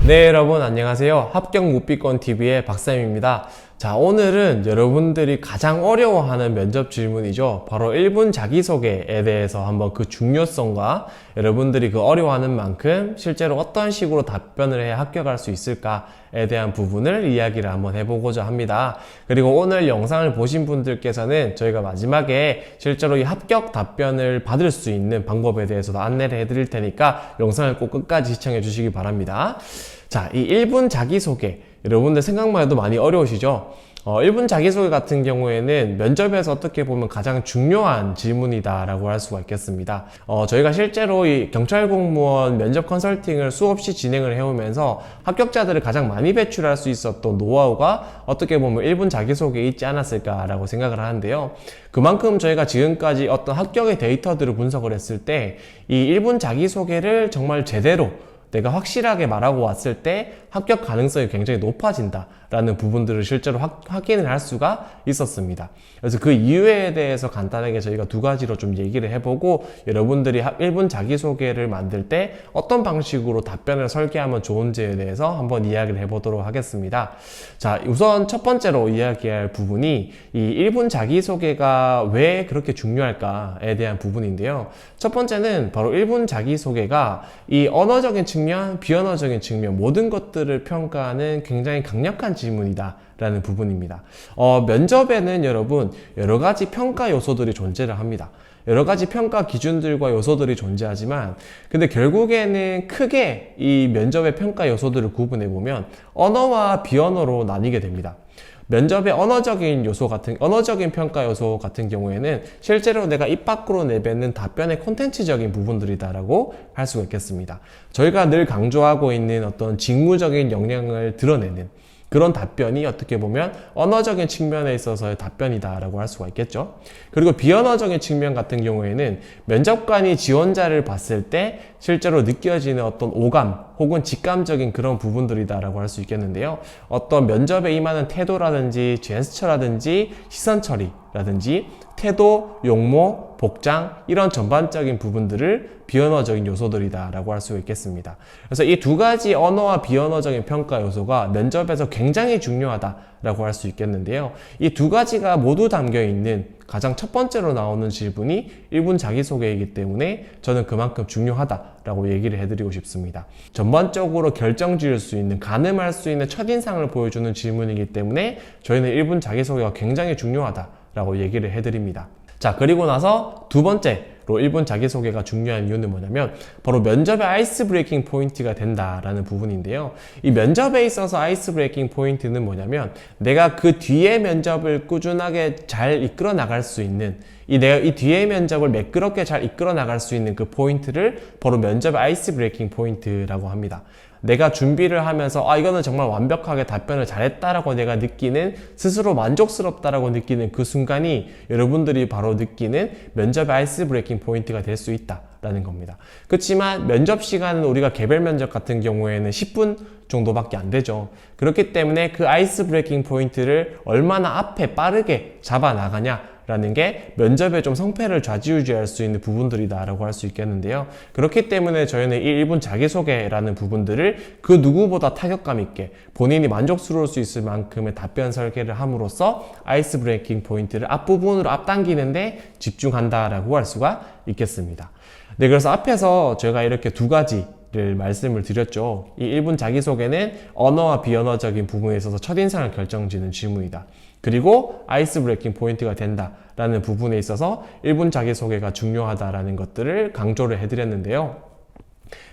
네, 여러분 안녕하세요. 합격 묵비권TV의 박쌤입니다. 자, 오늘은 여러분들이 가장 어려워하는 면접 질문이죠. 바로 1분 자기소개에 대해서 한번 그 중요성과 여러분들이 그 어려워하는 만큼 실제로 어떤 식으로 답변을 해야 합격할 수 있을까에 대한 부분을 이야기를 한번 해보고자 합니다. 그리고 오늘 영상을 보신 분들께서는 저희가 마지막에 실제로 이 합격 답변을 받을 수 있는 방법에 대해서도 안내를 해드릴 테니까 영상을 꼭 끝까지 시청해 주시기 바랍니다. 자, 이 1분 자기소개 여러분들 생각만 해도 많이 어려우시죠? 1분 자기소개 같은 경우에는 면접에서 어떻게 보면 가장 중요한 질문이다 라고 할 수가 있겠습니다. 저희가 실제로 이 경찰 공무원 면접 컨설팅을 수없이 진행을 해오면서 합격자들을 가장 많이 배출할 수 있었던 노하우가 어떻게 보면 1분 자기소개에 있지 않았을까 라고 생각을 하는데요. 그만큼 저희가 지금까지 어떤 합격의 데이터들을 분석을 했을 때 이 1분 자기소개를 정말 제대로 내가 확실하게 말하고 왔을 때 합격 가능성이 굉장히 높아진다 라는 부분들을 실제로 확인을 할 수가 있었습니다. 그래서 그 이유에 대해서 간단하게 저희가 두 가지로 좀 얘기를 해보고 여러분들이 1분 자기소개를 만들 때 어떤 방식으로 답변을 설계하면 좋은지에 대해서 한번 이야기를 해보도록 하겠습니다. 자, 우선 첫 번째로 이야기할 부분이 이 1분 자기소개가 왜 그렇게 중요할까에 대한 부분인데요. 첫 번째는 바로 1분 자기소개가 이 언어적인 측면, 비언어적인 측면 모든 것들을 평가하는 굉장히 강력한 질문이다 라는 부분입니다. 면접에는 여러분 여러 가지 평가 요소들이 존재를 합니다. 여러 가지 평가 기준들과 요소들이 존재하지만 근데 결국에는 크게 이 면접의 평가 요소들을 구분해 보면 언어와 비언어로 나뉘게 됩니다. 면접의 언어적인 평가 요소 같은 경우에는 실제로 내가 입 밖으로 내뱉는 답변의 콘텐츠적인 부분들이다라고 할 수가 있겠습니다. 저희가 늘 강조하고 있는 어떤 직무적인 역량을 드러내는 그런 답변이 어떻게 보면 언어적인 측면에 있어서의 답변이다라고 할 수가 있겠죠. 그리고 비언어적인 측면 같은 경우에는 면접관이 지원자를 봤을 때 실제로 느껴지는 어떤 오감 혹은 직감적인 그런 부분들이다라고 할 수 있겠는데요. 어떤 면접에 임하는 태도라든지 제스처라든지 시선 처리라든지 태도, 용모, 복장 이런 전반적인 부분들을 비언어적인 요소들이다 라고 할 수 있겠습니다. 그래서 이 두 가지 언어와 비언어적인 평가 요소가 면접에서 굉장히 중요하다 라고 할 수 있겠는데요. 이 두 가지가 모두 담겨 있는 가장 첫 번째로 나오는 질문이 1분 자기소개이기 때문에 저는 그만큼 중요하다라고 얘기를 해드리고 싶습니다. 전반적으로 결정 지을 수 있는, 가늠할 수 있는 첫인상을 보여주는 질문이기 때문에 저희는 1분 자기소개가 굉장히 중요하다라고 얘기를 해드립니다. 자, 그리고 나서 두 번째로 1분 자기소개가 중요한 이유는 뭐냐면 바로 면접의 아이스 브레이킹 포인트가 된다라는 부분인데요. 이 면접에 있어서 아이스 브레이킹 포인트는 뭐냐면 내가 그 뒤에 면접을 꾸준하게 잘 이끌어 나갈 수 있는 내가 이 뒤에 면접을 매끄럽게 잘 이끌어 나갈 수 있는 그 포인트를 바로 면접의 아이스 브레이킹 포인트라고 합니다. 내가 준비를 하면서 이거는 정말 완벽하게 답변을 잘했다라고 내가 느끼는, 스스로 만족스럽다라고 느끼는 그 순간이 여러분들이 바로 느끼는 면접의 아이스 브레이킹 포인트가 될 수 있다라는 겁니다. 그렇지만 면접 시간은 우리가 개별 면접 같은 경우에는 10분 정도밖에 안 되죠. 그렇기 때문에 그 아이스 브레이킹 포인트를 얼마나 앞에 빠르게 잡아 나가냐 라는 게 면접에 좀 성패를 좌지우지할 수 있는 부분들이다 라고 할 수 있겠는데요. 그렇기 때문에 저희는 이 1분 자기소개라는 부분들을 그 누구보다 타격감 있게 본인이 만족스러울 수 있을 만큼의 답변 설계를 함으로써 아이스 브레이킹 포인트를 앞부분으로 앞당기는데 집중한다라고 할 수가 있겠습니다. 네, 그래서 앞에서 제가 이렇게 두 가지를 말씀을 드렸죠. 이 1분 자기소개는 언어와 비언어적인 부분에 있어서 첫인상을 결정지는 질문이다. 그리고 아이스 브레이킹 포인트가 된다라는 부분에 있어서 1분 자기소개가 중요하다라는 것들을 강조를 해드렸는데요.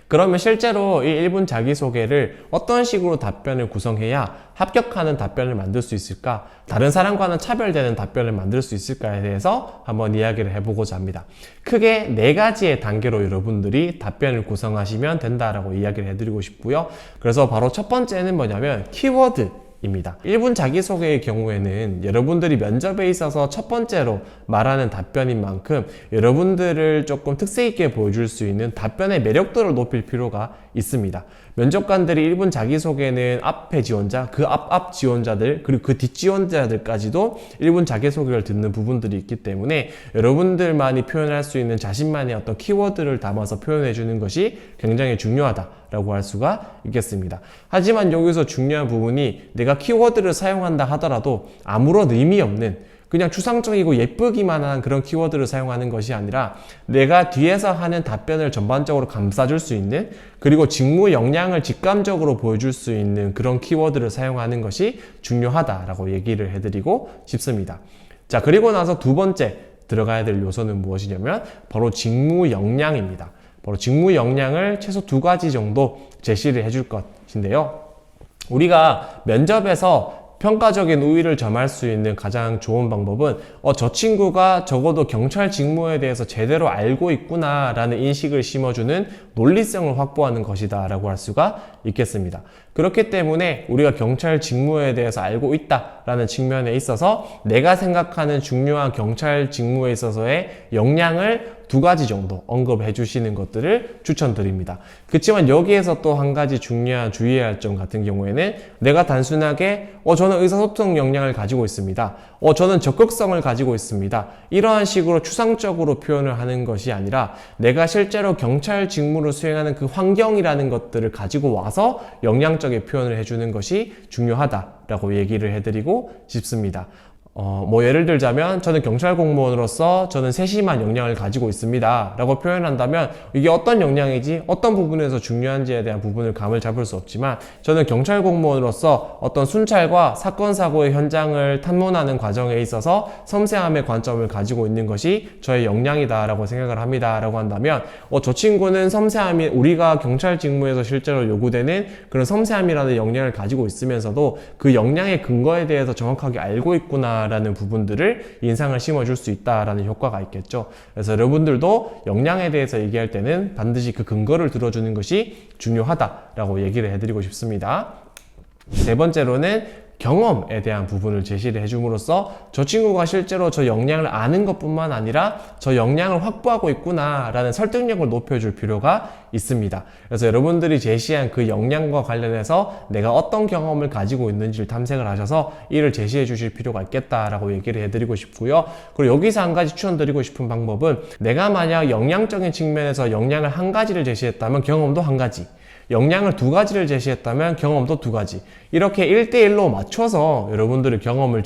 그러면 실제로 이 1분 자기소개를 어떤 식으로 답변을 구성해야 합격하는 답변을 만들 수 있을까? 다른 사람과는 차별되는 답변을 만들 수 있을까에 대해서 한번 이야기를 해보고자 합니다. 크게 네 가지의 단계로 여러분들이 답변을 구성하시면 된다라고 이야기를 해드리고 싶고요. 그래서 바로 첫 번째는 뭐냐면 키워드 입니다. 1분 자기소개의 경우에는 여러분들이 면접에 있어서 첫 번째로 말하는 답변인 만큼 여러분들을 조금 특색 있게 보여줄 수 있는 답변의 매력도를 높일 필요가 있습니다. 면접관들이 1분 자기소개는 앞에 지원자, 그 앞 지원자들, 그리고 그 뒷 지원자들까지도 1분 자기소개를 듣는 부분들이 있기 때문에 여러분들만이 표현할 수 있는 자신만의 어떤 키워드를 담아서 표현해 주는 것이 굉장히 중요하다라고 할 수가 있겠습니다. 하지만 여기서 중요한 부분이 내가 키워드를 사용한다 하더라도 아무런 의미 없는 그냥 추상적이고 예쁘기만 한 그런 키워드를 사용하는 것이 아니라 내가 뒤에서 하는 답변을 전반적으로 감싸줄 수 있는, 그리고 직무 역량을 직감적으로 보여줄 수 있는 그런 키워드를 사용하는 것이 중요하다라고 얘기를 해드리고 싶습니다. 자, 그리고 나서 두 번째 들어가야 될 요소는 무엇이냐면 바로 직무 역량입니다. 바로 직무 역량을 최소 2가지 정도 제시를 해줄 것인데요. 우리가 면접에서 평가적인 우위를 점할 수 있는 가장 좋은 방법은 저 친구가 적어도 경찰 직무에 대해서 제대로 알고 있구나 라는 인식을 심어주는 논리성을 확보하는 것이다 라고 할 수가 있겠습니다. 그렇기 때문에 우리가 경찰 직무에 대해서 알고 있다 라는 측면에 있어서 내가 생각하는 중요한 경찰 직무에 있어서의 역량을 2가지 정도 언급해 주시는 것들을 추천드립니다. 그렇지만 여기에서 또 한 가지 중요한 주의해야 할 점 같은 경우에는 내가 단순하게 저는 의사소통 역량을 가지고 있습니다. 저는 적극성을 가지고 있습니다. 이러한 식으로 추상적으로 표현을 하는 것이 아니라 내가 실제로 경찰 직무를 수행하는 그 환경이라는 것들을 가지고 와서 역량적인 표현을 해주는 것이 중요하다라고 얘기를 해드리고 싶습니다. 예를 들자면 저는 경찰 공무원으로서 저는 세심한 역량을 가지고 있습니다 라고 표현한다면 이게 어떤 역량이지 어떤 부분에서 중요한지에 대한 부분을 감을 잡을 수 없지만 저는 경찰 공무원으로서 어떤 순찰과 사건 사고의 현장을 탐문하는 과정에 있어서 섬세함의 관점을 가지고 있는 것이 저의 역량이다 라고 생각을 합니다 라고 한다면 저 친구는 섬세함이 우리가 경찰 직무에서 실제로 요구되는 그런 섬세함이라는 역량을 가지고 있으면서도 그 역량의 근거에 대해서 정확하게 알고 있구나 라는 부분들을 인상을 심어줄 수 있다라는 효과가 있겠죠. 그래서 여러분들도 역량에 대해서 얘기할 때는 반드시 그 근거를 들어주는 것이 중요하다라고 얘기를 해드리고 싶습니다. 세 번째로는 경험에 대한 부분을 제시를 해줌으로써 저 친구가 실제로 저 역량을 아는 것뿐만 아니라 저 역량을 확보하고 있구나 라는 설득력을 높여줄 필요가 있습니다. 그래서 여러분들이 제시한 그 역량과 관련해서 내가 어떤 경험을 가지고 있는지를 탐색을 하셔서 이를 제시해 주실 필요가 있겠다라고 얘기를 해드리고 싶고요. 그리고 여기서 한 가지 추천드리고 싶은 방법은 내가 만약 역량적인 측면에서 역량을 한 가지를 제시했다면 경험도 한 가지, 역량을 2가지를 제시했다면 경험도 2가지, 이렇게 1대1로 맞춰서 여러분들의 경험을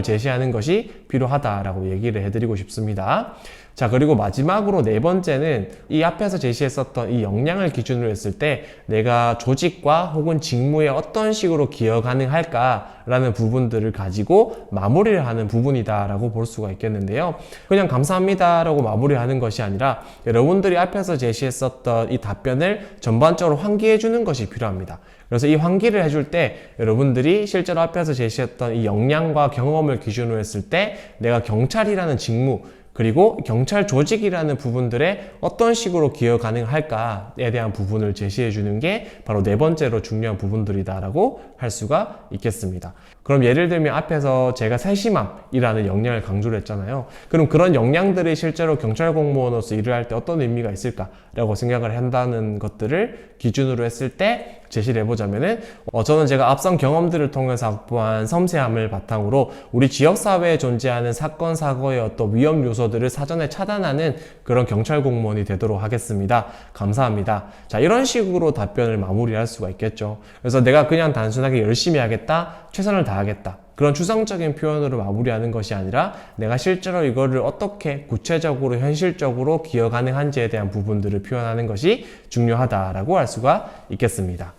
제시하는 것이 필요하다라고 얘기를 해드리고 싶습니다. 자, 그리고 마지막으로 네 번째는 이 앞에서 제시했었던 이 역량을 기준으로 했을 때 내가 조직과 혹은 직무에 어떤 식으로 기여 가능할까라는 부분들을 가지고 마무리를 하는 부분이다라고 볼 수가 있겠는데요. 그냥 감사합니다 라고 마무리하는 것이 아니라 여러분들이 앞에서 제시했었던 이 답변을 전반적으로 환기해 주는 것이 필요합니다. 그래서 이 환기를 해줄 때 여러분들이 실제로 앞에서 제시했던 이 역량과 경험을 기준으로 했을 때 내가 경찰이라는 직무 그리고 경찰 조직이라는 부분들에 어떤 식으로 기여 가능할까에 대한 부분을 제시해 주는 게 바로 네 번째로 중요한 부분들이다라고 할 수가 있겠습니다. 그럼 예를 들면 앞에서 제가 세심함이라는 역량을 강조를 했잖아요. 그럼 그런 역량들이 실제로 경찰 공무원으로서 일을 할 때 어떤 의미가 있을까라고 생각을 한다는 것들을 기준으로 했을 때 제시를 해보자면은 저는 제가 앞선 경험들을 통해서 확보한 섬세함을 바탕으로 우리 지역사회에 존재하는 사건 사고의 어떤 위험 요소들을 사전에 차단하는 그런 경찰 공무원이 되도록 하겠습니다. 감사합니다. 자, 이런 식으로 답변을 마무리할 수가 있겠죠. 그래서 내가 그냥 단순하게 열심히 하겠다, 최선을 다하겠다, 그런 추상적인 표현으로 마무리하는 것이 아니라 내가 실제로 이거를 어떻게 구체적으로 현실적으로 기여 가능한지에 대한 부분들을 표현하는 것이 중요하다라고 할 수가 있겠습니다.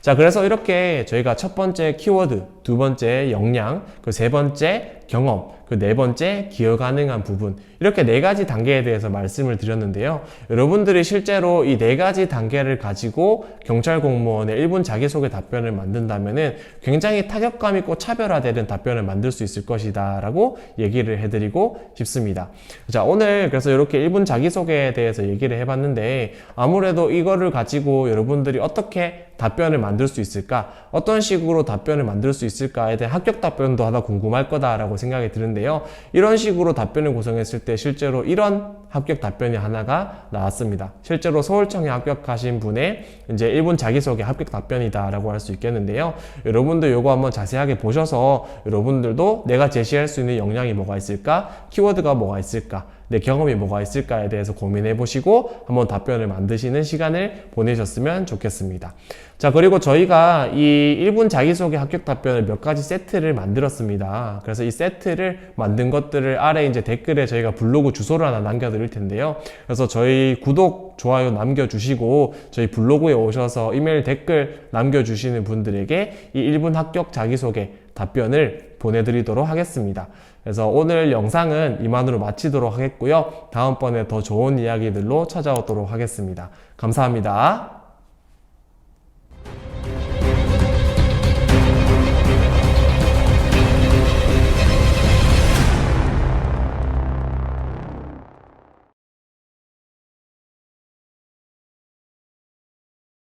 자, 그래서 이렇게 저희가 첫 번째 키워드, 두 번째 역량, 그 세 번째 경험, 그 네 번째 기여 가능한 부분, 이렇게 네 가지 단계에 대해서 말씀을 드렸는데요. 여러분들이 실제로 이 네 가지 단계를 가지고 경찰 공무원의 1분 자기소개 답변을 만든다면은 굉장히 타격감 있고 차별화되는 답변을 만들 수 있을 것이다 라고 얘기를 해드리고 싶습니다. 자, 오늘 그래서 이렇게 1분 자기소개에 대해서 얘기를 해봤는데 아무래도 이거를 가지고 여러분들이 어떻게 답변을 만들 수 있을까, 어떤 식으로 답변을 만들 수 있을까에 대한 합격 답변도 하나 궁금할 거다라고 생각이 드는데요. 이런 식으로 답변을 구성했을 때 실제로 이런 합격 답변이 하나가 나왔습니다. 실제로 서울청에 합격하신 분의 이제 1분 자기소개 합격 답변이다라고 할 수 있겠는데요. 여러분들 요거 한번 자세하게 보셔서 여러분들도 내가 제시할 수 있는 역량이 뭐가 있을까? 키워드가 뭐가 있을까? 내 경험이 뭐가 있을까에 대해서 고민해 보시고 한번 답변을 만드시는 시간을 보내셨으면 좋겠습니다. 자, 그리고 저희가 이 1분 자기소개 합격 답변을 몇 가지 세트를 만들었습니다. 그래서 이 세트를 만든 것들을 아래 이제 댓글에 저희가 블로그 주소를 하나 남겨드릴 텐데요. 그래서 저희 구독, 좋아요 남겨주시고 저희 블로그에 오셔서 이메일 댓글 남겨주시는 분들에게 이 1분 합격 자기소개 답변을 보내드리도록 하겠습니다. 그래서 오늘 영상은 이만으로 마치도록 하겠고요. 다음번에 더 좋은 이야기들로 찾아오도록 하겠습니다. 감사합니다.